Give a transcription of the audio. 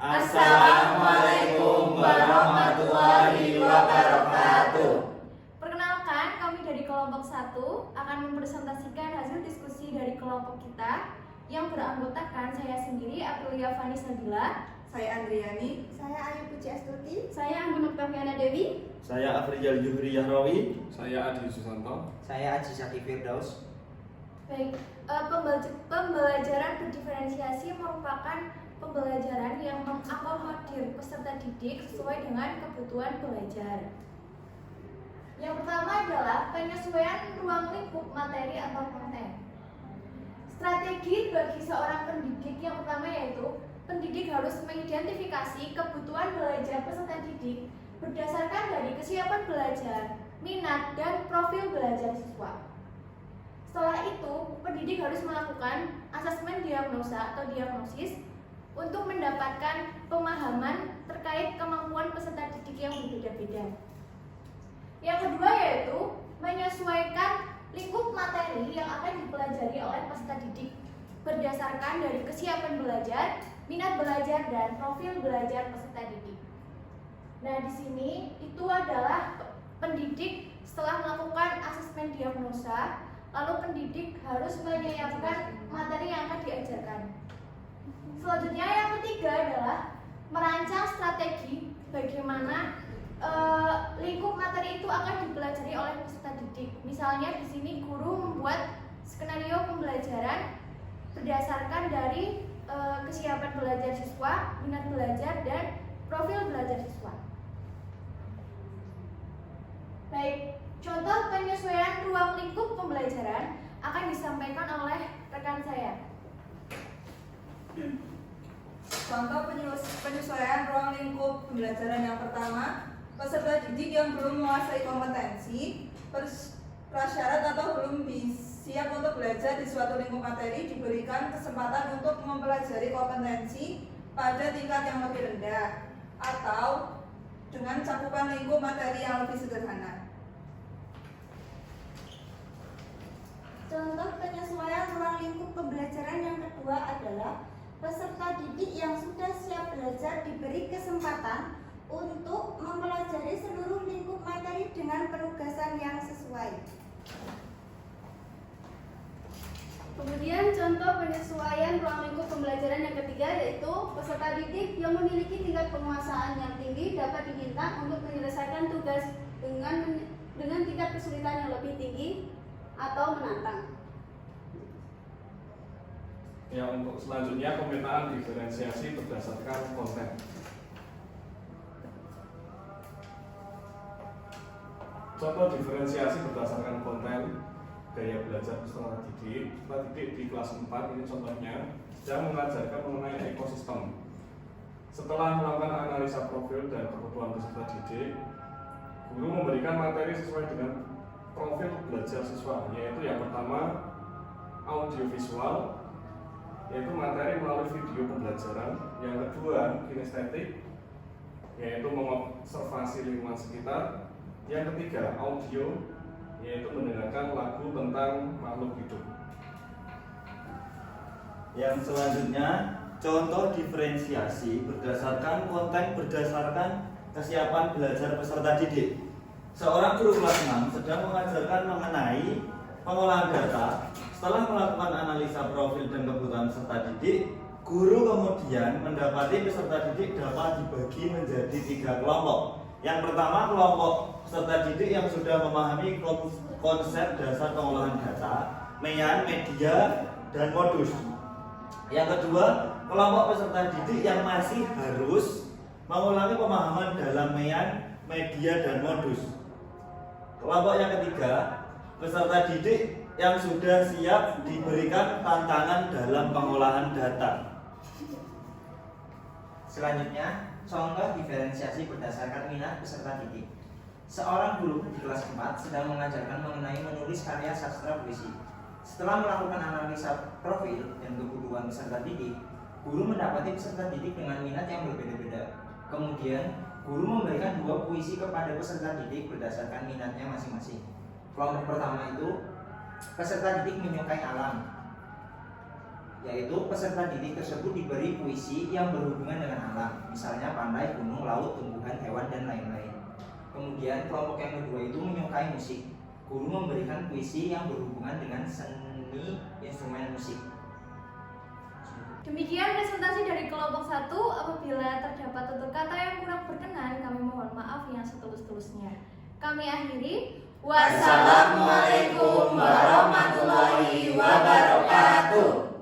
Assalamualaikum warahmatullahi wabarakatuh. Perkenalkan, kami dari kelompok 1 akan mempresentasikan hasil diskusi dari kelompok kita yang beranggotakan saya sendiri, Aprilia Vanis Nabila, Saya Andriani, Saya Ayu Puji Astuti, saya Anggun Oktaviana Dewi, Saya Afrizal Juhri Yahrawi. Saya Adi Susanto. Saya Aji Saki Firdaus. Baik, pembelajaran berdiferensiasi merupakan pembelajaran yang mengakomodir peserta didik sesuai dengan kebutuhan belajar. Yang pertama adalah penyesuaian ruang lingkup materi atau konten. Strategi bagi seorang pendidik yang pertama yaitu pendidik harus mengidentifikasi kebutuhan belajar peserta didik berdasarkan dari kesiapan belajar, minat, dan profil belajar siswa. Setelah itu, pendidik harus melakukan asesmen diagnosa atau diagnosis untuk mendapatkan pemahaman terkait kemampuan peserta didik yang berbeda-beda. Yang kedua yaitu menyesuaikan lingkup materi yang akan dipelajari oleh peserta didik berdasarkan dari kesiapan belajar, minat belajar, dan profil belajar peserta didik. Nah, di sini itu adalah pendidik setelah melakukan asesmen diagnosa, lalu pendidik harus menyiapkan materi yang akan diajarkan. Selanjutnya yang ketiga adalah merancang strategi bagaimana lingkup materi itu akan dipelajari oleh peserta didik. Misalnya di sini guru membuat skenario pembelajaran berdasarkan dari kesiapan belajar siswa, minat belajar, dan profil belajar siswa. Baik, contoh penyesuaian ruang lingkup pembelajaran akan disampaikan oleh rekan saya. contoh penyesuaian ruang lingkup pembelajaran yang pertama, peserta didik yang belum menguasai kompetensi, prasyarat atau belum siap untuk belajar di suatu lingkup materi diberikan kesempatan untuk mempelajari kompetensi pada tingkat yang lebih rendah atau dengan cakupan lingkup materi yang lebih sederhana. Contoh penyesuaian ruang lingkup pembelajaran yang kedua adalah peserta didik yang sudah siap belajar diberi kesempatan untuk mempelajari seluruh lingkup materi dengan penugasan yang sesuai. Kemudian contoh penyesuaian ruang lingkup pembelajaran yang ketiga yaitu peserta didik yang memiliki tingkat penguasaan yang tinggi dapat diminta untuk menyelesaikan tugas dengan tingkat kesulitan yang lebih tinggi atau menantang. Ya, untuk selanjutnya pemetaan diferensiasi berdasarkan konten. Contoh diferensiasi berdasarkan konten gaya belajar peserta didik di kelas 4 ini contohnya sedang mengajarkan mengenai ekosistem. Setelah melakukan analisa profil dan kebutuhan peserta didik, guru memberikan materi sesuai dengan profil belajar siswa, yaitu yang pertama audiovisual, yaitu materi melalui video pembelajaran. Yang kedua kinestetik, yaitu mengobservasi lingkungan sekitar. Yang ketiga audio, yaitu mendengarkan lagu tentang makhluk hidup. Yang selanjutnya, contoh diferensiasi berdasarkan konten berdasarkan kesiapan belajar peserta didik. Seorang guru kelas 6 sedang mengajarkan mengenai pengolahan data. Setelah melakukan analisa profil dan kebutuhan peserta didik, guru kemudian mendapati peserta didik dapat dibagi menjadi 3 kelompok. Yang pertama, kelompok peserta didik yang sudah memahami konsep dasar pengolahan data, MEAN, media, dan modus. Yang kedua, kelompok peserta didik yang masih harus mengulangi pemahaman dalam MEAN, media, dan modus. Kelompok yang ketiga, peserta didik yang sudah siap diberikan tantangan dalam pengolahan data. Selanjutnya, contoh diferensiasi berdasarkan minat peserta didik. Seorang guru di kelas 4 sedang mengajarkan mengenai menulis karya sastra puisi. Setelah melakukan analisa profil dan kebutuhan peserta didik, guru mendapati peserta didik dengan minat yang berbeda-beda. Kemudian, guru memberikan 2 puisi kepada peserta didik berdasarkan minatnya masing-masing. Kelompok pertama itu peserta didik menyukai alam. yaitu peserta didik tersebut diberi puisi yang berhubungan dengan alam, misalnya pantai, gunung, laut, tumbuhan, hewan, dan lain-lain. Kemudian kelompok yang kedua itu menyukai musik. Guru memberikan puisi yang berhubungan dengan seni instrumen musik. Demikian presentasi dari kelompok 1. Apabila terdapat tutur kata yang kurang berkenan, kami mohon maaf yang setulus-tulusnya. Kami akhiri. Wassalamualaikum warahmatullahi wabarakatuh.